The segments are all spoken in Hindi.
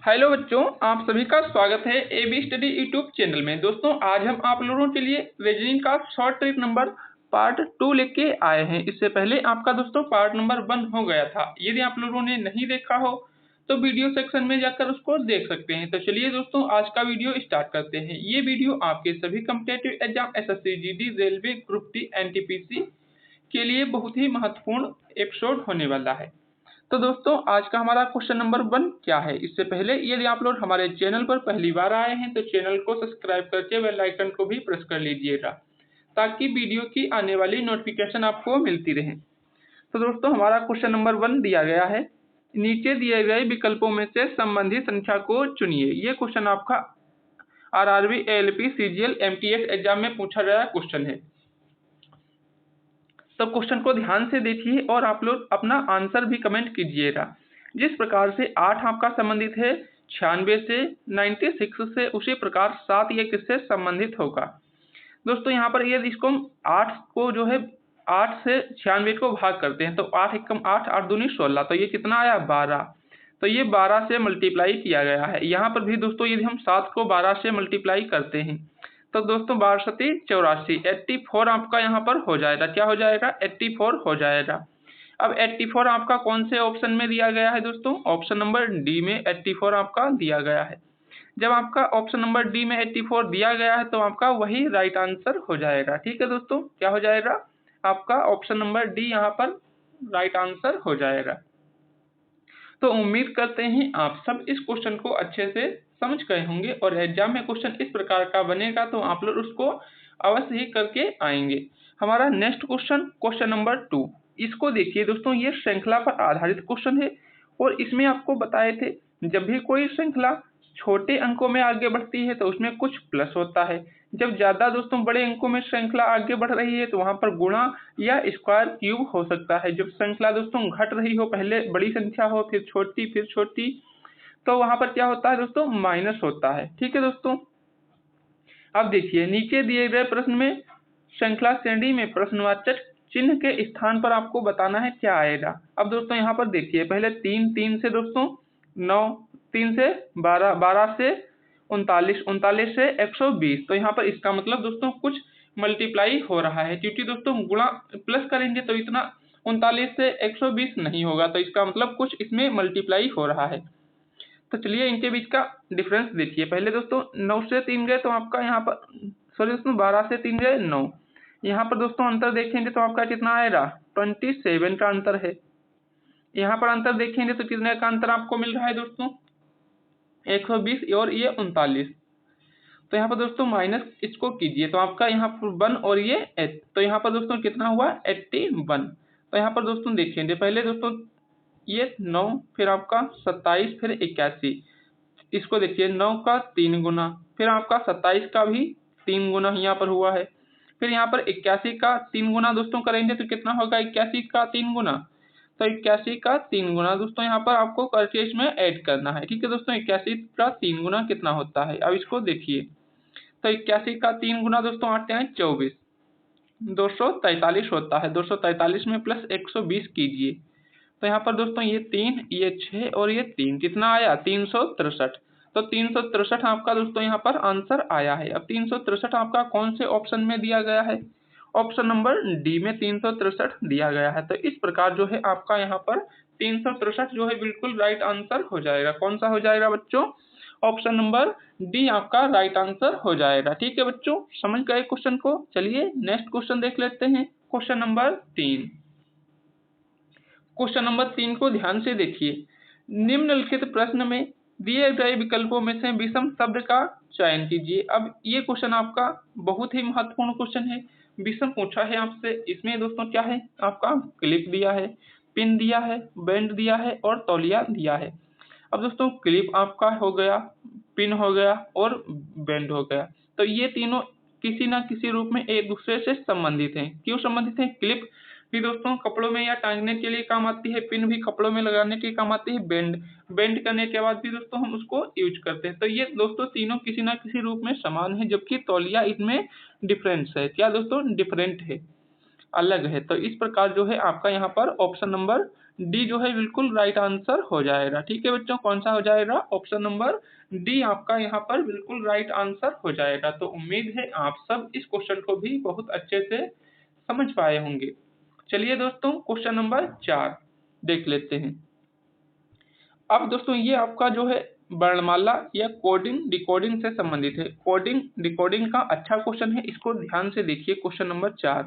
हेलो बच्चों, आप सभी का स्वागत है एबी स्टडी यूट्यूब चैनल में। दोस्तों आज हम आप लोगों के लिए रीजनिंग का शॉर्ट ट्रिक नंबर पार्ट 2 लेके आए हैं। इससे पहले आपका दोस्तों पार्ट नंबर 1 हो गया था। यदि आप लोगों ने नहीं देखा हो तो वीडियो सेक्शन में जाकर उसको देख सकते हैं। तो चलिए दोस्तों आज का वीडियो स्टार्ट करते हैं। ये वीडियो आपके सभी competitive exam SSC, GD, railway, group D, NTPC के लिए बहुत ही महत्वपूर्ण एपिसोड होने वाला है। तो दोस्तों आज का हमारा क्वेश्चन नंबर 1 क्या है। इससे पहले यदि आप लोग हमारे चैनल पर पहली बार आए हैं तो चैनल को सब्सक्राइब करके बेल आइकन को भी प्रेस कर लीजिएगा ताकि वीडियो की आने वाली नोटिफिकेशन आपको मिलती रहे। तो दोस्तों हमारा क्वेश्चन नंबर 1 दिया गया है, नीचे दिए गए विकल्पों में से संबंधित संख्या को चुनिए। ये क्वेश्चन आपका RRB, ALP, CGL, MTS exam में पूछा गया क्वेश्चन है। तो क्वेश्चन को ध्यान से देखिए और आप लोग अपना आंसर भी कमेंट कीजिएगा। जिस प्रकार से 8 आपका संबंधित है 96 से, 96 से, उसी प्रकार 7 ये किससे संबंधित होगा। दोस्तों यहाँ पर यदि इसको 8 को जो है 8 से 96 को भाग करते हैं तो 8 एकम 8, 8 दूनी 16, तो ये कितना आया 12। तो ये 12 से मल्टीप्लाई किया गया है। यहाँ पर भी दोस्तों यदि हम 7 को 12 से मल्टीप्लाई करते हैं तो दोस्तों 12 सती 84, 84 आपका यहाँ पर हो जाएगा। क्या हो जाएगा 84 हो जाएगा। अब 84 आपका कौन से ऑप्शन में दिया गया है दोस्तों, ऑप्शन नंबर डी में 84 आपका दिया गया है। जब आपका ऑप्शन नंबर डी में 84 दिया गया है तो आपका वही राइट आंसर हो जाएगा। ठीक है दोस्तों, क्या हो जाएगा आपका ऑप्शन नंबर डी यहाँ पर राइट आंसर हो जाएगा। तो उम्मीद करते हैं आप सब इस क्वेश्चन को अच्छे से समझ गए होंगे और एग्जाम में क्वेश्चन इस प्रकार का बनेगा तो आप लोग उसको अवश्य ही करके आएंगे। हमारा नेक्स्ट क्वेश्चन, क्वेश्चन नंबर 2, इसको देखिए दोस्तों। ये श्रृंखला पर आधारित क्वेश्चन है और इसमें आपको बताए थे जब भी कोई श्रृंखला छोटे अंकों में आगे बढ़ती है तो उसमें कुछ प्लस होता है। जब ज्यादा दोस्तों बड़े अंकों में श्रृंखला आगे बढ़ रही है तो वहां पर गुणा या स्क्वायर क्यूब हो सकता है। जब श्रृंखला दोस्तों घट रही हो, पहले बड़ी संख्या हो फिर छोटी, तो वहां पर क्या होता है दोस्तों माइनस होता है। ठीक है दोस्तों, अब देखिए नीचे दिए गए प्रश्न में श्रृंखला श्रेणी में प्रश्नवाचक चिन्ह के स्थान पर आपको बताना है क्या आएगा। अब दोस्तों यहाँ पर देखिए पहले 3 से दोस्तों 9, 3 से 12, 12 से 39, 39 से 120। तो यहाँ पर इसका मतलब दोस्तों कुछ मल्टीप्लाई हो रहा है, क्योंकि दोस्तों गुणा प्लस करेंगे तो इतना 39 से 120 नहीं होगा, तो इसका मतलब कुछ इसमें मल्टीप्लाई हो रहा है। तो चलिए इनके बीच का डिफरेंस देखिए। पहले दोस्तों 9 से 3 गए तो आपका यहाँ पर सॉरी दोस्तों 12 से 3 गए 9। यहाँ पर दोस्तों अंतर देखेंगे तो आपका कितना आएगा 27 का अंतर है। यहाँ पर अंतर देखेंगे तो कितने का अंतर आपको मिल रहा है दोस्तों 120 और ये 39। तो यहाँ पर दोस्तों माइनस इसको कीजिए तो आपका यहाँ पर 1 और ये 8, तो यहाँ पर दोस्तों कितना हुआ 81। तो यहाँ पर दोस्तों देखेंगे पहले दोस्तों ये 9, फिर आपका 27, फिर 81। इसको देखिए 9 का 3 गुना, फिर आपका 27 का भी 3 गुना यहाँ पर हुआ है। फिर यहाँ पर 81 का 3 गुना दोस्तों करेंगे तो कितना होगा 81 का 3 गुना, तो 81 का 3 गुना दोस्तों यहाँ पर आपको करके इसमें ऐड करना है। ठीक है दोस्तों, 81 का 3 गुना कितना होता है, अब इसको देखिए तो 81 का 3 गुना दोस्तों आते हैं 24, 243 होता है। 243 में प्लस 120 कीजिए तो यहाँ पर दोस्तों ये 3, ये 6 और ये 3 कितना आया 363। तो 363 आपका दोस्तों यहाँ पर आंसर आया है। अब 363 आपका कौन से ऑप्शन में दिया गया है, ऑप्शन नंबर डी में 363 दिया गया है। तो इस प्रकार जो है आपका यहाँ पर 363 जो है बिल्कुल राइट आंसर हो जाएगा। कौन सा हो जाएगा बच्चों, ऑप्शन नंबर डी आपका राइट आंसर हो जाएगा। ठीक है बच्चों, समझ गए क्वेश्चन को। चलिए नेक्स्ट क्वेश्चन देख लेते हैं, क्वेश्चन नंबर 3। क्वेश्चन नंबर 3 को ध्यान से देखिए। निम्नलिखित प्रश्न में दिए गए विकल्पों में से विषम शब्द का चयन कीजिए। अब ये क्वेश्चन आपका बहुत ही महत्वपूर्ण क्वेश्चन है। विषम पूछा है आपसे, इसमें दोस्तों क्या है आपका क्लिप दिया है, पिन दिया है, बैंड दिया है और तौलिया दिया है। अब दोस्तों क्लिप आपका हो गया, पिन हो गया और बैंड हो गया, तो ये तीनों किसी ना किसी रूप में एक दूसरे से संबंधित हैं। क्यों संबंधित हैं, क्लिप भी दोस्तों कपड़ों में या टांगने के लिए काम आती है, पिन भी कपड़ों में लगाने के काम आती है, बेंड करने के बाद भी दोस्तों हम उसको यूज करते हैं। तो ये दोस्तों तीनों किसी ना किसी रूप में समान है, जबकि तौलिया इसमें डिफरेंस है। क्या दोस्तों डिफरेंट है, अलग है। तो इस प्रकार जो है आपका यहाँ पर ऑप्शन नंबर डी जो है बिल्कुल राइट आंसर हो जाएगा। ठीक है बच्चों, कौन सा हो जाएगा? ऑप्शन नंबर डी आपका यहाँ पर बिल्कुल राइट आंसर हो जाएगा। तो उम्मीद है आप सब इस क्वेश्चन को भी बहुत अच्छे से समझ पाए होंगे। चलिए दोस्तों, क्वेश्चन नंबर 4 देख लेते हैं। अब दोस्तों ये आपका जो है वर्णमाला या कोडिंग डिकोडिंग से संबंधित है। कोडिंग डिकोडिंग का अच्छा क्वेश्चन है, इसको ध्यान से देखिए। क्वेश्चन नंबर 4,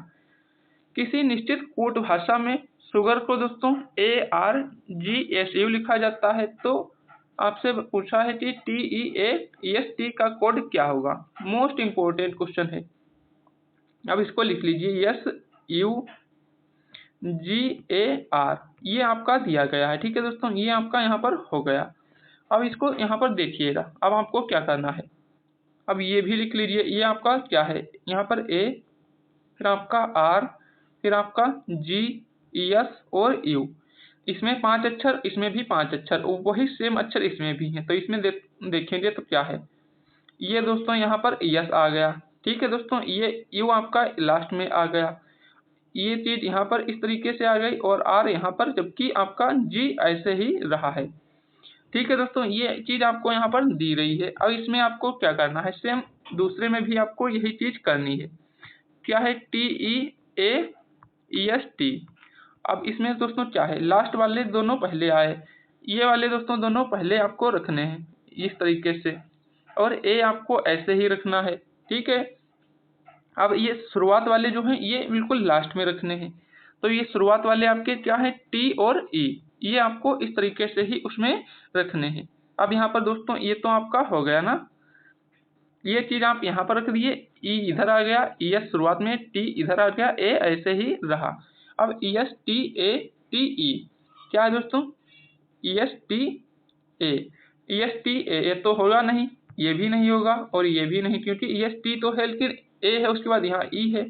किसी निश्चित कूट भाषा में शुगर को दोस्तों ARGSU लिखा जाता है, तो आपसे पूछा है कि TEAST का कोड क्या होगा। मोस्ट इंपोर्टेंट क्वेश्चन है। अब इसको लिख लीजिए SUGAR, ये आपका दिया गया है। ठीक है दोस्तों, ये आपका यहाँ पर हो गया। अब इसको यहाँ पर देखिएगा, अब आपको क्या करना है। अब ये भी लिख लीजिए, ये आपका क्या है, यहाँ पर A, फिर आपका R, फिर आपका G, ES और U। इसमें 5 अक्षर, इसमें भी 5 अक्षर, वही सेम अक्षर इसमें भी हैं। तो इसमें देखेंगे तो क्या है, ये दोस्तों यहाँ पर ES आ गया। ठीक है दोस्तों, ये U आपका लास्ट में आ गया, ये चीज यहाँ पर इस तरीके से आ गई, और R यहाँ पर, जबकि आपका G ऐसे ही रहा है। ठीक है दोस्तों, ये चीज आपको यहाँ पर दी रही है। अब इसमें आपको क्या करना है, सेम दूसरे में भी आपको यही चीज करनी है। क्या है, TEAEST। अब इसमें दोस्तों क्या है, लास्ट वाले दोनों पहले आए, ये वाले दोस्तों दोनों पहले आपको रखने हैं इस तरीके से, और A आपको ऐसे ही रखना है। ठीक है, अब ये शुरुआत वाले जो हैं ये बिल्कुल लास्ट में रखने हैं। तो ये शुरुआत वाले आपके क्या है, T और E, ये आपको इस तरीके से ही उसमें रखने हैं। अब यहाँ पर दोस्तों ये तो आपका हो गया ना, ये चीज आप यहाँ पर रख दिए, E इधर आ गया, ES शुरुआत में, T इधर आ गया, A ऐसे ही रहा। अब ESTATE क्या है दोस्तों, ESTA, ESTA ये तो होगा नहीं, ये भी नहीं होगा और ये भी नहीं, क्योंकि EST तो है लेकिन A है, उसके बाद यहाँ E है।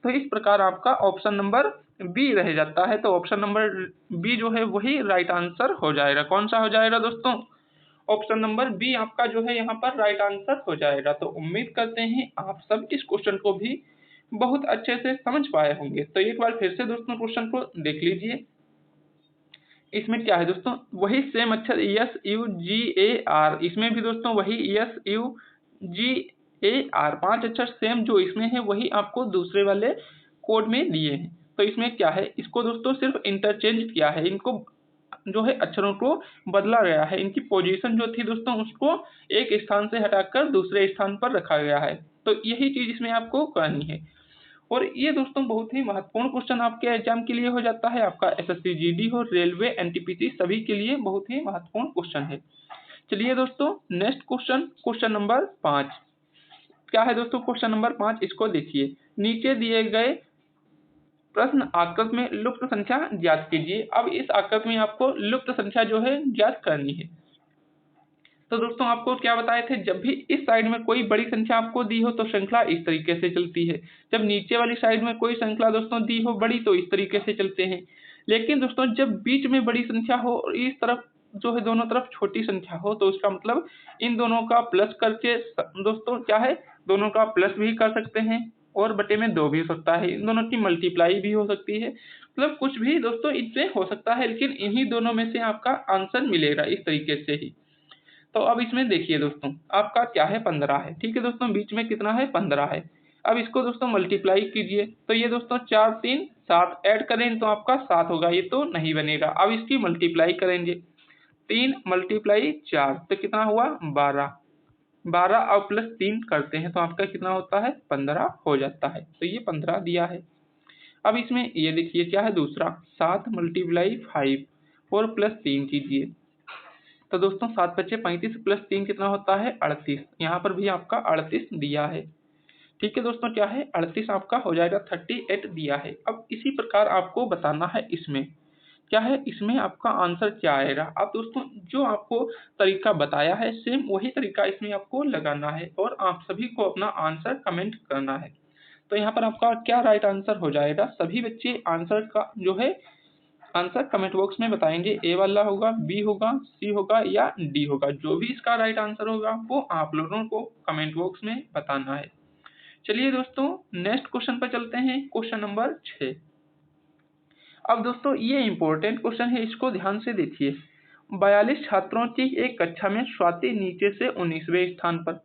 तो इस प्रकार आपका ऑप्शन नंबर बी रह जाता है। तो ऑप्शन नंबर बी जो है वही राइट आंसर हो जाएगा। कौन सा हो जाएगा दोस्तों, ऑप्शन नंबर बी आपका जो है यहाँ पर राइट आंसर हो जाएगा। तो उम्मीद करते हैं आप सब इस क्वेश्चन को भी बहुत अच्छे से समझ पाए होंगे। तो एक बार फिर से दोस्तों क्वेश्चन को देख लीजिए। इसमें क्या है दोस्तों, वही सेम अक्षर SUGAR, इसमें भी दोस्तों वही SUGAR 5 अक्षर सेम जो इसमें है वही आपको दूसरे वाले कोड में दिए हैं। तो इसमें क्या है, इसको दोस्तों सिर्फ इंटरचेंज किया है, इनको जो है अक्षरों को बदला गया है, इनकी पोजीशन जो थी दोस्तों उसको एक स्थान से हटाकर दूसरे स्थान पर रखा गया है। तो यही चीज इसमें आपको करनी है। और ये दोस्तों बहुत ही महत्वपूर्ण क्वेश्चन आपके एग्जाम के लिए हो जाता है। आपका SSC GD हो, रेलवे, NTPC सभी के लिए बहुत ही महत्वपूर्ण क्वेश्चन है। चलिए दोस्तों नेक्स्ट क्वेश्चन, क्वेश्चन नंबर 5 क्या है दोस्तों, क्वेश्चन नंबर 5 इसको देखिए। नीचे दिए गए प्रश्न आकृति में लुप्त संख्या ज्ञात कीजिए। अब इस आकृति में आपको लुप्त संख्या जो है ज्ञात करनी है। तो दोस्तों आपको क्या बताए थे, जब भी इस साइड में कोई बड़ी संख्या आपको दी हो तो श्रृंखला इस तरीके से चलती है, जब नीचे वाली साइड में कोई श्रृंखला दोस्तों दी हो बड़ी तो इस तरीके से चलते हैं। लेकिन दोस्तों जब बीच में बड़ी संख्या हो और इस तरफ जो है दोनों तरफ छोटी संख्या हो, तो उसका मतलब इन दोनों का प्लस करके दोस्तों क्या है, दोनों का प्लस भी कर सकते हैं और बटे में 2 भी हो सकता है, इन दोनों की मल्टीप्लाई भी हो सकती है, मतलब कुछ भी दोस्तों इनसे हो सकता है, लेकिन इन्हीं दोनों में से आपका आंसर मिलेगा इस तरीके से ही। तो अब इसमें देखिए दोस्तों आपका क्या है, 15 है। ठीक है दोस्तों, बीच में कितना है, 15 है। अब इसको दोस्तों मल्टीप्लाई कीजिए, तो ये दोस्तों 4 3 7 ऐड करें तो आपका 7 होगा, ये तो नहीं बनेगा। अब इसकी मल्टीप्लाई करेंगे, 3 मल्टीप्लाई 4 तो कितना हुआ, 12। 12 और प्लस 3 करते हैं तो आपका कितना होता है, 15 हो जाता है। तो ये 15 दिया है। अब इसमें ये देखिए क्या है, दूसरा 7 मल्टीप्लाई 5 और प्लस 3 कीजिए, तो दोस्तों 7 बचे 35 प्लस 3 कितना होता है, 38। यहाँ पर भी आपका 38 दिया है। ठीक है दोस्तों, क्या है, 38 आपका हो जाएगा, 38 दिया है। अब इसी प्रकार आपको बताना है इसमें क्या है, इसमें आपका आंसर क्या आएगा। अब दोस्तों जो आपको तरीका बताया है सेम वही तरीका इसमें आपको लगाना है और आप सभी को अपना आंसर कमेंट करना है। तो यहाँ पर आपका क्या राइट आंसर हो जाएगा, सभी बच्चे आंसर का जो है आंसर कमेंट बॉक्स में बताएंगे। ए वाला होगा, बी होगा, सी होगा या डी होगा, जो भी इसका राइट आंसर होगा वो आप लोगों को कमेंट बॉक्स में बताना है। चलिए दोस्तों नेक्स्ट क्वेश्चन पर चलते हैं, क्वेश्चन नंबर 6। अब दोस्तों ये इंपॉर्टेंट क्वेश्चन है, इसको ध्यान से देखिए। 42 छात्रों की एक कक्षा में स्वाति नीचे से 19वें स्थान पर।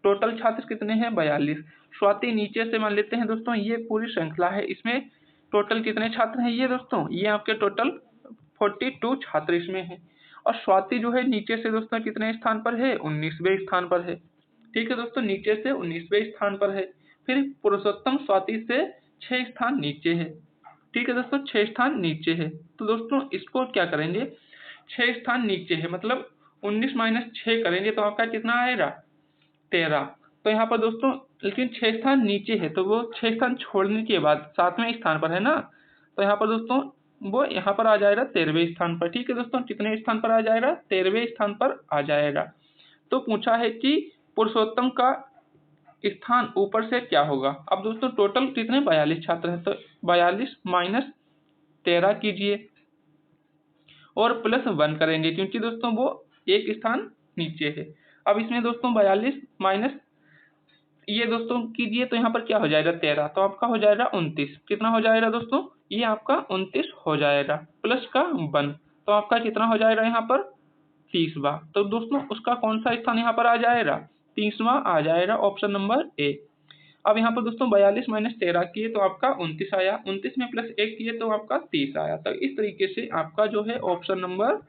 टोटल छात्र कितने हैं? 42। स्वाति नीचे से मान लेते हैं दोस्तों, ये पूरी श्रृंखला है, इसमें टोटल कितने छात्र हैं? ये दोस्तों ये आपके टोटल 42 छात्र इसमें हैं। और स्वाति जो है नीचे से दोस्तों कितने स्थान पर है? 19वें स्थान पर है। ठीक है दोस्तों, नीचे से 19वें स्थान पर है। फिर पुरुषोत्तम स्वाति से 6 स्थान नीचे है। ठीक है दोस्तों, 6 स्थान नीचे है। तो दोस्तों इसको क्या करेंगे, 6 स्थान नीचे है मतलब 19 माइनस 6 करेंगे तो आपका कितना आएगा? 13। तो यहाँ पर दोस्तों लेकिन 6 स्थान नीचे है तो वो 6 स्थान छोड़ने के बाद 7वें स्थान पर है ना, तो यहाँ पर दोस्तों वो यहाँ पर आ जाएगा 13वें स्थान पर। ठीक है दोस्तों, कितने स्थान पर आ जाएगा? 13वें स्थान पर आ जाएगा। तो पूछा है कि पुरुषोत्तम का स्थान ऊपर से क्या होगा। अब दोस्तों टोटल कितने? 42 छात्र हैं, तो 42 माइनस 13 कीजिए और प्लस 1 करेंगे क्योंकि दोस्तों वो एक स्थान नीचे है। अब इसमें दोस्तों 42 माइनस ये दोस्तों कीजिए तो यहाँ पर क्या हो जाएगा? 13, तो आपका हो जाएगा 29। कितना हो जाएगा दोस्तों? ये आपका 29 हो जाएगा, प्लस का 1 तो आपका कितना हो जाएगा यहाँ पर? 30वां। तो दोस्तों उसका कौन सा स्थान यहाँ पर आ जाएगा? 30वां आ जाएगा, ऑप्शन नंबर ए। अब यहाँ पर दोस्तों 42 माइनस 13 किए तो आपका 29 आया, 29 में प्लस 1 किए तो आपका 30 आया। तो इस तरीके से आपका जो है ऑप्शन नंबर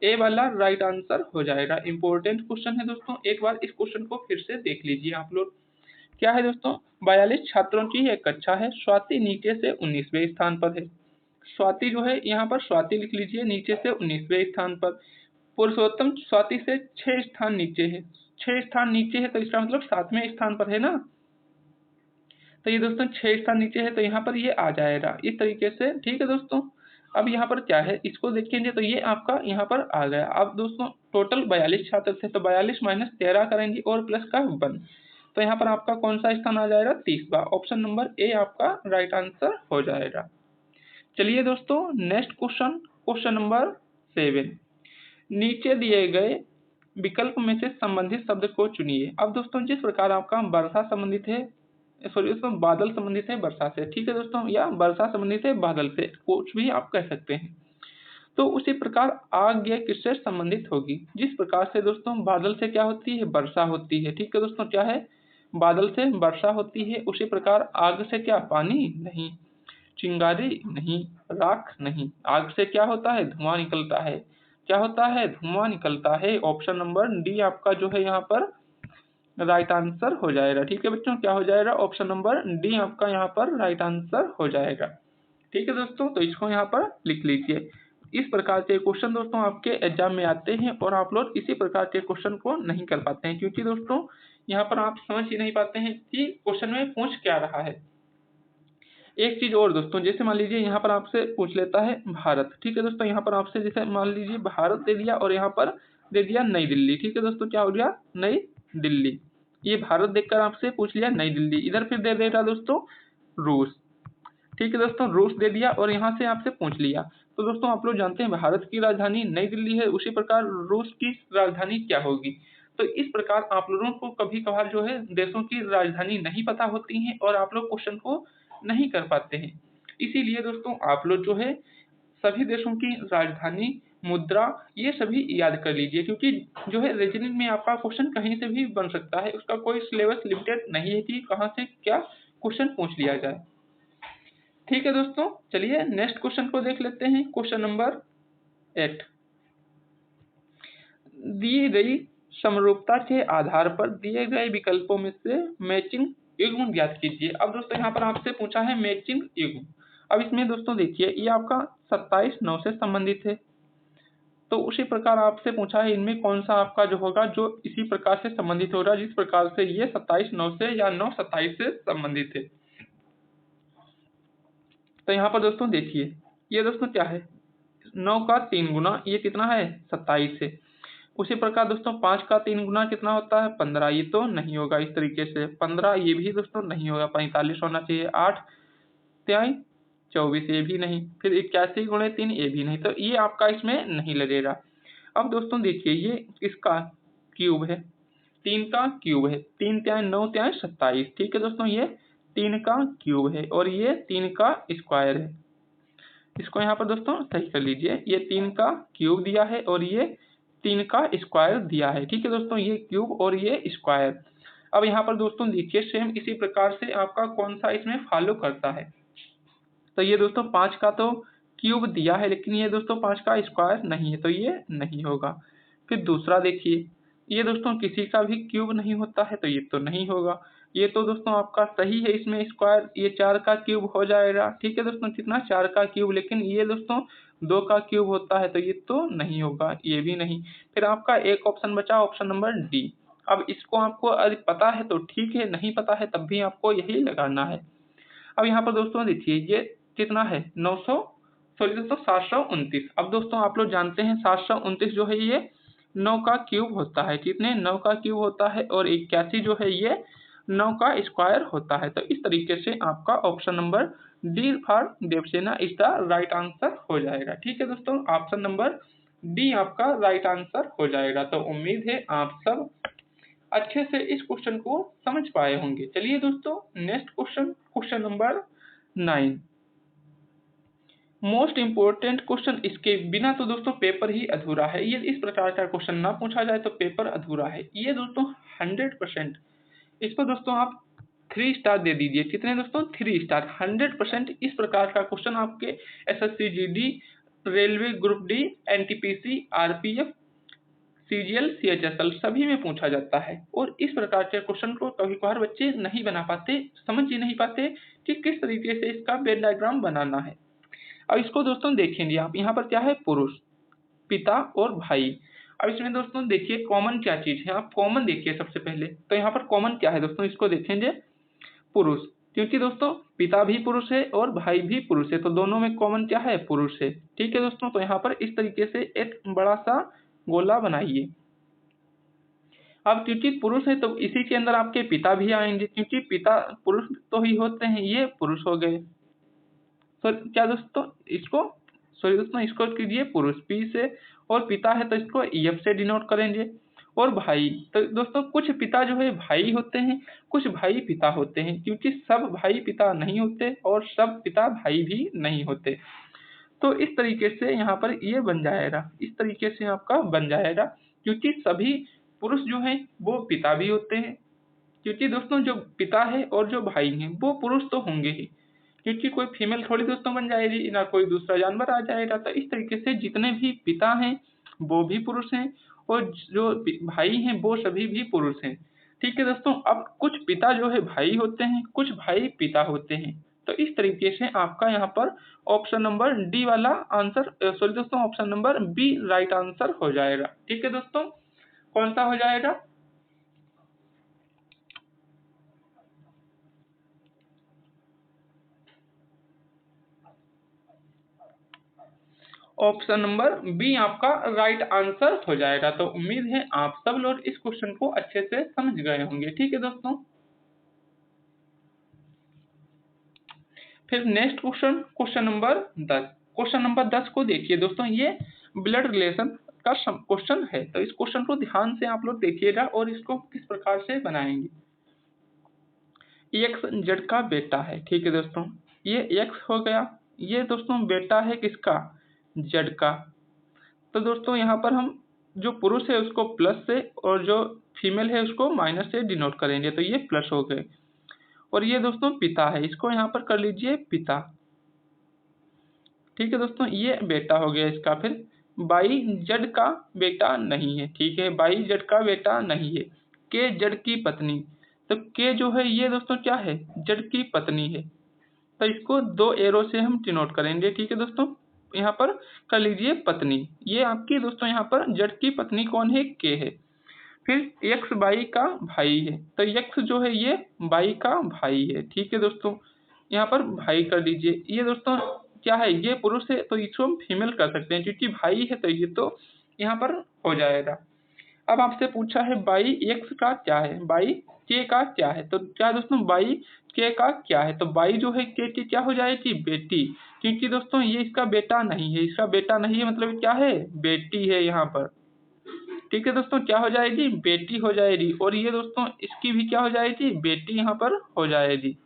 ए वाला राइट आंसर हो जाएगा। इंपॉर्टेंट क्वेश्चन है दोस्तों, एक बार इस क्वेश्चन को फिर से देख लीजिए आप लोग। क्या है दोस्तों? 42 छात्रों की एक कक्षा है, स्वाति नीचे से 19वें स्थान पर है। स्वाति जो है यहाँ पर स्वाति लिख लीजिए, नीचे से 19वें स्थान पर। पुरुषोत्तम स्वाति से 6 स्थान नीचे है, 6 स्थान नीचे है तो इसका मतलब 7वें स्थान पर है ना, तो ये दोस्तों 6 स्थान नीचे है तो यहाँ पर ये आ जाएगा इस तरीके से। ठीक है दोस्तों, अब यहाँ पर क्या है इसको देखेंगे तो ये आपका यहाँ पर आ गया। अब दोस्तों टोटल 42 छात्र थे तो 42 माइनस 13 करेंगे और प्लस का 1, तो यहाँ पर आपका कौन सा स्थान आ जाएगा? 30वां। ऑप्शन नंबर ए आपका राइट आंसर हो जाएगा। चलिए दोस्तों नेक्स्ट क्वेश्चन, क्वेश्चन नंबर 7। नीचे दिए गए विकल्प में से संबंधित शब्द को चुनिए। अब दोस्तों जिस प्रकार आपका वर्षा संबंधित है, सॉरी दोस्तों बादल संबंधित है वर्षा से, ठीक है दोस्तों, या वर्षा संबंधित है बादल से, कुछ भी आप कह सकते हैं। तो उसी प्रकार आग यह किससे संबंधित होगी? जिस प्रकार से दोस्तों बादल से क्या होती है? वर्षा होती है। ठीक है दोस्तों, क्या है? बादल से वर्षा होती है। उसी प्रकार आग से क्या? पानी नहीं, चिंगारी नहीं, राख नहीं। आग से क्या होता है? धुआं निकलता है। क्या होता है? धुआं निकलता है। ऑप्शन नंबर डी आपका जो है यहाँ पर राइट आंसर हो जाएगा। ठीक है बच्चों, क्या हो जाएगा? ऑप्शन नंबर डी आपका यहाँ पर राइट आंसर हो जाएगा। ठीक है दोस्तों, तो इसको यहाँ पर लिख लीजिए। इस प्रकार के क्वेश्चन दोस्तों आपके एग्जाम में आते हैं और आप लोग इसी प्रकार के क्वेश्चन को नहीं कर पाते हैं क्योंकि दोस्तों यहाँ पर आप समझ ही नहीं पाते हैं कि क्वेश्चन में पूछ क्या रहा है। एक चीज और दोस्तों, जैसे मान लीजिए यहाँ पर आपसे पूछ लेता है भारत। ठीक है दोस्तों, यहाँ पर आपसे जैसे मान लीजिए भारत दे दिया और यहाँ पर दे दिया नई दिल्ली। ठीक है दोस्तों, क्या हो गया? नई दिल्ली। ये भारत देखकर आपसे पूछ लिया नई दिल्ली, इधर फिर दे देगा दोस्तों रूस। ठीक है दोस्तों, रूस दे दिया और यहाँ से आपसे पूछ लिया। तो दोस्तों आप लोग जानते हैं भारत की राजधानी नई दिल्ली है, उसी प्रकार रूस की राजधानी क्या होगी। तो इस प्रकार आप लोगों को कभी कभार जो है देशों की राजधानी नहीं पता होती है और आप लोग क्वेश्चन को नहीं कर पाते हैं। इसीलिए दोस्तों आप लोग जो है सभी देशों की राजधानी, मुद्रा, ये सभी याद कर लीजिए क्योंकि जो है रीजनिंग में आपका क्वेश्चन कहीं से भी बन सकता है, उसका कोई सिलेबस लिमिटेड नहीं है कि कहाँ से क्या क्वेश्चन पूछ लिया जाए। ठीक है दोस्तों, चलिए नेक्स्ट क्वेश्चन को देख लेते हैं। Question number 8। दी गई समरूपता के आधार पर दिए गए विकल्पों में से मैचिंग युग्म ज्ञात कीजिए। अब दोस्तों यहाँ पर आपसे पूछा है मैचिंग युग्म। अब इसमें दोस्तों देखिए ये आपका 27/9 से संबंधित है, तो उसी प्रकार आपसे पूछा है इनमें कौन सा आपका जो होगा जो इसी प्रकार से संबंधित होगा जिस प्रकार से ये 27/9 से या 9/27 से संबंधित है। तो यहाँ पर दोस्तों देखिए ये दोस्तों क्या है? 9 का 3 गुना ये कितना है? 27 है। उसी प्रकार दोस्तों 5 का 3 गुना कितना होता है? 15। ये तो नहीं होगा इस तरीके से। 15 ये भी दोस्तों नहीं होगा, 45 होना चाहिए। 8 तिहाई 24 ये भी नहीं। फिर 81 गुणे 3 ये भी नहीं, तो ये आपका इसमें नहीं लगेगा। अब दोस्तों देखिए ये इसका क्यूब है, 3 का क्यूब है, 3 तिहाई 9 तिहाई 27। ठीक है दोस्तों, ये 3 का क्यूब है और ये 3 का स्क्वायर है। इसको यहाँ पर दोस्तों सही कर लीजिए, ये 3 का क्यूब दिया है और ये 3 का स्क्वायर दिया है। ठीक है दोस्तों, ये क्यूब और ये स्क्वायर। अब यहाँ पर दोस्तों देखिए सेम इसी प्रकार से आपका कौन सा इसमें फॉलो करता है। तो ये दोस्तों 5 का तो क्यूब दिया है, लेकिन ये दोस्तों 5 का स्क्वायर नहीं है, तो ये नहीं होगा। फिर दूसरा देखिए, ये दोस्तों किसी का भी क्यूब नहीं होता है, तो ये तो नहीं होगा। ये तो दोस्तों आपका सही है, इसमें स्क्वायर, ये 4 का क्यूब हो जाएगा। ठीक है दोस्तों, कितना 4 का क्यूब, लेकिन ये दोस्तों 2 का क्यूब होता है, तो ये तो नहीं होगा, ये भी नहीं। फिर आपका एक ऑप्शन बचा, ऑप्शन नंबर डी। अब इसको आपको अगर पता है तो ठीक है, नहीं पता है तब भी आपको यही लगाना है। अब यहाँ पर दोस्तों देखिए ये कितना है, 729। अब दोस्तों आप लोग जानते हैं 729 जो है ये 9 का क्यूब होता है। कितने, 9 का क्यूब होता है, और 81 जो है ये 9 का स्क्वायर होता है। तो इस तरीके से आपका option number D for Devsena is the right answer हो जाएगा। ठीक है दोस्तों, ऑप्शन नंबर डी आपका राइट आंसर हो जाएगा। तो उम्मीद है आप सब अच्छे से इस क्वेश्चन को समझ पाए होंगे। चलिए दोस्तों next question, question number 9। Most important question, इसके बिना तो दोस्तों पेपर ही अधूरा है। ये इस प्रकार का क्वेश्चन ना पूछा जाए तो पेपर अधूरा है। ये दोस्तों 100%, इस पर दोस्तों आप 3 स्टार दे दीजिए। कितने दोस्तों, 3 स्टार। 100% इस प्रकार का क्वेश्चन आपके SSC GD, railway group D, NTPC, RPF, CGL, CHSL सभी में पूछा जाता है। और इस प्रकार के क्वेश्चन को कभी कभार बच्चे नहीं बना पाते, समझ ही नहीं पाते कि किस तरीके से इसका वेन डायग्राम बनाना है। अब इसको दोस्तों देखेंगे आप, यहाँ पर क्या है, पुरुष, पिता और भाई। अब इसमें दोस्तों देखिए कॉमन क्या चीज है, आप कॉमन देखिए सबसे पहले। तो यहाँ पर कॉमन क्या है दोस्तों, इसको देखेंगे, पुरुष। क्योंकि दोस्तों पिता भी पुरुष है और भाई भी पुरुष है, तो दोनों में कॉमन क्या है, पुरुष है। ठीक है दोस्तों, तो यहाँ पर इस तरीके से एक बड़ा सा गोला बनाइए। अब क्योंकि पुरुष है तो इसी के अंदर आपके पिता भी आएंगे, क्योंकि पिता पुरुष तो ही होते हैं, ये पुरुष हो गए। तो क्या दोस्तों, इसको सॉरी दोस्तों, इसको कीजिए पुरुष पी से, और पिता है तो इसको एफ से डिनोट करेंगे। और भाई, तो दोस्तों कुछ पिता जो है भाई होते हैं, कुछ भाई पिता होते हैं, क्योंकि सब भाई पिता नहीं होते और सब पिता भाई भी नहीं होते। तो इस तरीके से यहाँ पर ये बन जाएगा, इस तरीके से आपका बन जाएगा, क्योंकि सभी पुरुष जो हैं वो पिता भी होते हैं। क्योंकि दोस्तों जो पिता है और जो भाई हैं वो पुरुष तो होंगे ही, क्योंकि कोई फीमेल थोड़ी दोस्तों बन जाएगी, ना कोई दूसरा जानवर आ जाएगा। तो इस तरीके से जितने भी पिता हैं वो भी पुरुष हैं, और जो भाई हैं वो सभी भी पुरुष हैं। ठीक है दोस्तों, अब कुछ पिता जो है भाई होते हैं, कुछ भाई पिता होते हैं। तो इस तरीके से आपका यहाँ पर ऑप्शन नंबर डी वाला आंसर, सॉरी दोस्तों option number B right answer हो जाएगा। ठीक है दोस्तों, कौन सा हो जाएगा, ऑप्शन नंबर बी आपका राइट आंसर हो जाएगा। तो उम्मीद है आप सब लोग इस क्वेश्चन को अच्छे से समझ गए होंगे। ठीक है दोस्तों, फिर next question, question number 10। Question number 10 को देखिए दोस्तों, ये ब्लड रिलेशन का क्वेश्चन है। तो इस क्वेश्चन को ध्यान से आप लोग देखिएगा और इसको किस प्रकार से बनाएंगे। एक्स जेड का बेटा है। ठीक है दोस्तों, ये एक्स हो गया, ये दोस्तों बेटा है किसका, जेड का। तो दोस्तों यहाँ पर हम जो पुरुष है उसको प्लस से और जो फीमेल है उसको माइनस से डिनोट करेंगे, तो ये प्लस हो गए। और ये दोस्तों पिता है, इसको यहाँ पर कर लीजिए पिता। ठीक है दोस्तों, ये बेटा हो गया इसका। फिर बाई जड का बेटा नहीं है। ठीक है, बाई जड का बेटा नहीं है। के जड की पत्नी, तो के जो है ये दोस्तों क्या है, जड की पत्नी है। तो इसको 2 एरो से हम डिनोट करेंगे। ठीक है दोस्तों, यहाँ पर कर लीजिए पत्नी। ये आपकी दोस्तों यहाँ पर जड की पत्नी कौन है, के है। फिर एक्स बाई का भाई है, तो एक्स जो है ये बाई का भाई है। ठीक है दोस्तों, यहाँ पर भाई कर दीजिए। ये दोस्तों क्या है, ये पुरुष है तो इसको हम फीमेल कर सकते हैं, क्योंकि भाई है तो ये तो यहाँ पर हो जाएगा। अब आपसे पूछा है बाई एक्स का क्या है, बाई के का क्या है। तो क्या दोस्तों बाई के का क्या है, तो बाई जो है के की क्या हो जाएगी, बेटी। क्योंकि दोस्तों ये इसका बेटा नहीं है, इसका बेटा नहीं है मतलब क्या है, बेटी है यहाँ पर। ठीक है दोस्तों, क्या हो जाएगी, बेटी हो जाएगी। और ये दोस्तों इसकी भी क्या हो जाएगी, बेटी यहाँ पर हो जाएगी।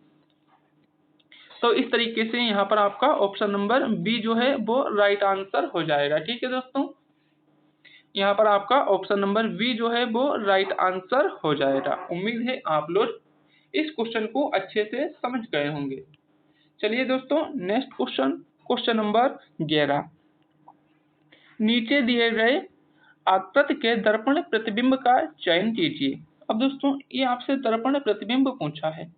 तो इस तरीके से यहाँ पर आपका ऑप्शन नंबर बी जो है वो राइट आंसर हो जाएगा। ठीक है दोस्तों, यहाँ पर आपका ऑप्शन नंबर बी जो है वो राइट आंसर हो जाएगा। उम्मीद है आप लोग इस क्वेश्चन को अच्छे से समझ गए होंगे। चलिए दोस्तों, नेक्स्ट क्वेश्चन, क्वेश्चन नंबर 11। नीचे दिए गए आकृति के दर्पण प्रतिबिंब का चयन कीजिए। अब दोस्तों ये आपसे दर्पण प्रतिबिंब पूछा है।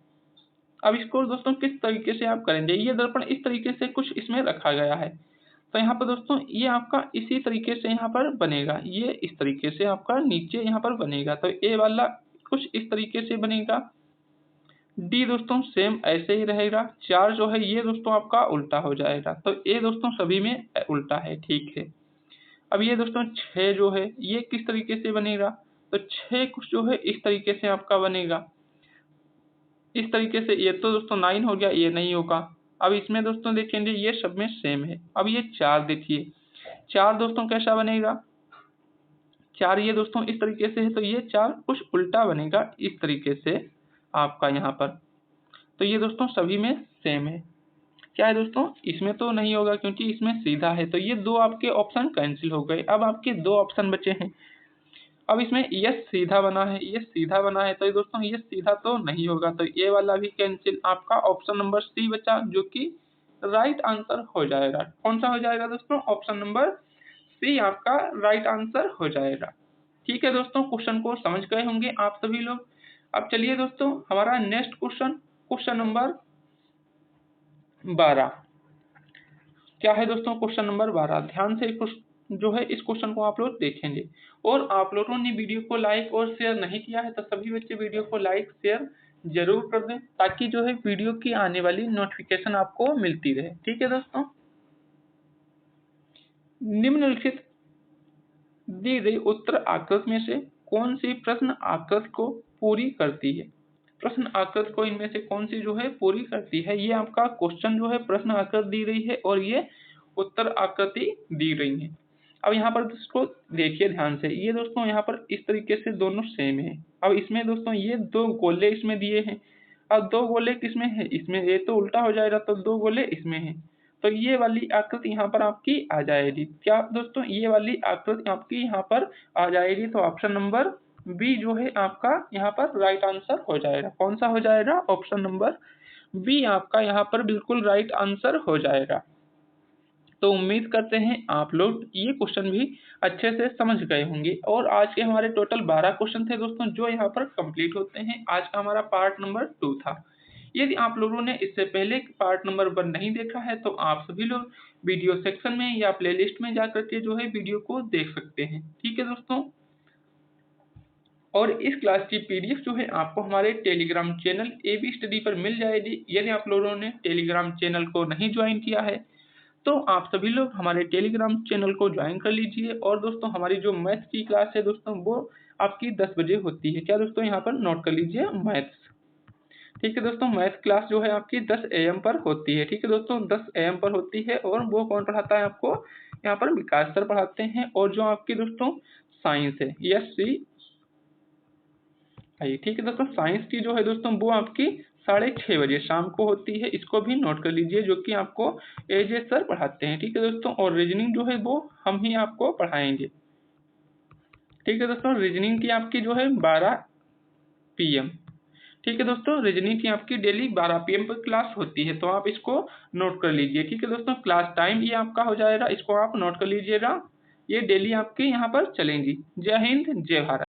अब इसको दोस्तों किस तरीके से आप करेंगे, ये दर्पण इस तरीके से कुछ इसमें रखा गया है। तो यहाँ पर दोस्तों ये आपका इसी तरीके से यहाँ पर बनेगा, ये इस तरीके से आपका नीचे यहाँ पर बनेगा। तो ए वाला कुछ इस तरीके से बनेगा। डी दोस्तों सेम ऐसे ही रहेगा। 4 जो है ये दोस्तों आपका उल्टा हो जाएगा। तो ए दोस्तों सभी में उल्टा है। ठीक है, अब ये दोस्तों 6 जो है ये किस तरीके से बनेगा, तो 6 कुछ जो है इस तरीके से आपका बनेगा। इस तरीके से ये तो दोस्तों 9 हो गया, ये नहीं होगा। अब इसमें दोस्तों देखेंगे ये सब में सेम है। अब ये 4 देखिए, 4 दोस्तों कैसा बनेगा, 4 ये दोस्तों इस तरीके से है, तो ये 4 कुछ उल्टा बनेगा इस तरीके से आपका यहाँ पर। तो ये दोस्तों सभी में सेम है। क्या है दोस्तों, इसमें तो नहीं होगा क्योंकि इसमें सीधा है। तो ये 2 आपके ऑप्शन कैंसिल हो गए। अब आपके 2 ऑप्शन बचे हैं। अब इसमें यस सीधा बना है, ये सीधा बना है, तो ये दोस्तों ये सीधा तो नहीं होगा। तो ये वाला भी कैंसिल। आपका ऑप्शन नंबर सी बचा जो कि राइट आंसर हो जाएगा। कौन सा हो जाएगा दोस्तों, ऑप्शन नंबर सी आपका राइट आंसर हो जाएगा। ठीक है दोस्तों, क्वेश्चन को समझ गए होंगे आप सभी लोग। अब चलिए दोस्तों हमारा नेक्स्ट क्वेश्चन, क्वेश्चन नंबर 12 क्या है दोस्तों, क्वेश्चन नंबर 12 ध्यान से जो है इस क्वेश्चन को आप लोग देखेंगे। और आप लोगों ने वीडियो को लाइक और शेयर नहीं किया है तो सभी बच्चे वीडियो को लाइक शेयर जरूर कर दें ताकि जो है वीडियो की आने वाली नोटिफिकेशन आपको मिलती रहे। ठीक है दोस्तों, निम्नलिखित दी गई उत्तर आकृति में से कौन सी प्रश्न आकृति को पूरी करती है। प्रश्न आकृति को इनमें से कौन सी जो है पूरी करती है। ये आपका क्वेश्चन जो है प्रश्न आकृति दी रही है और ये उत्तर आकृति दी रही है। अब यहाँ पर दोस्तों देखिए ध्यान से, ये दोस्तों यहाँ पर इस तरीके से दोनों सेम है। अब इसमें दोस्तों ये 2 गोले इसमें दिए हैं। अब 2 गोले किसमें है, इसमें। ये तो उल्टा हो जाएगा, तो 2 गोले इसमें है। तो ये वाली आकृति यहाँ पर आपकी आ जाएगी। क्या दोस्तों, ये वाली आकृति आपकी यहाँ पर आ जाएगी। तो ऑप्शन नंबर बी जो है आपका यहाँ पर राइट आंसर हो जाएगा। कौन सा हो जाएगा, ऑप्शन नंबर बी आपका यहाँ पर बिल्कुल राइट आंसर हो जाएगा। तो उम्मीद करते हैं आप लोग ये क्वेश्चन भी अच्छे से समझ गए होंगे। और आज के हमारे टोटल 12 क्वेश्चन थे दोस्तों जो यहाँ पर कंप्लीट होते हैं। आज का हमारा पार्ट नंबर 2 था। यदि आप लोगों ने इससे पहले पार्ट नंबर 1 नहीं देखा है तो आप सभी लोग वीडियो सेक्शन में या प्लेलिस्ट में जाकर के जो है वीडियो को देख सकते हैं। ठीक है दोस्तों, और इस क्लास की पीडीएफ जो है आपको हमारे टेलीग्राम चैनल AB स्टडी पर मिल जाएगी। यदि आप लोगों ने टेलीग्राम चैनल को नहीं ज्वाइन किया है तो आप सभी लोग हमारे टेलीग्राम चैनल को ज्वाइन कर लीजिए। और दोस्तों हमारी जो मैथ की क्लास है दोस्तों वो आपकी 10 बजे होती है। क्या दोस्तों, यहाँ पर नोट कर लीजिए मैथ्स। ठीक है दोस्तों, मैथ क्लास जो है आपकी 10 AM पर होती है। ठीक है दोस्तों, 10 AM पर होती है। और वो कौन पढ़ाता है आपको, यहाँ पर विकास सर पढ़ाते हैं। और जो आपकी दोस्तों साइंस है SC, ठीक है दोस्तों, साइंस की जो है दोस्तों वो आपकी 6:30 बजे शाम को होती है। इसको भी नोट कर लीजिए, जो कि आपको AJ सर पढ़ाते हैं। ठीक है दोस्तों, और रीजनिंग जो है वो हम ही आपको पढ़ाएंगे। ठीक है दोस्तों, रीजनिंग की आपकी जो है 12 PM। ठीक है दोस्तों, रीजनिंग की आपकी डेली 12 PM पर क्लास होती है। तो आप इसको नोट कर लीजिए। ठीक है दोस्तों, क्लास टाइम ये आपका हो जाएगा, इसको आप नोट कर लीजिएगा। ये डेली आपके यहाँ पर चलेंगी। जय हिंद, जय भारत।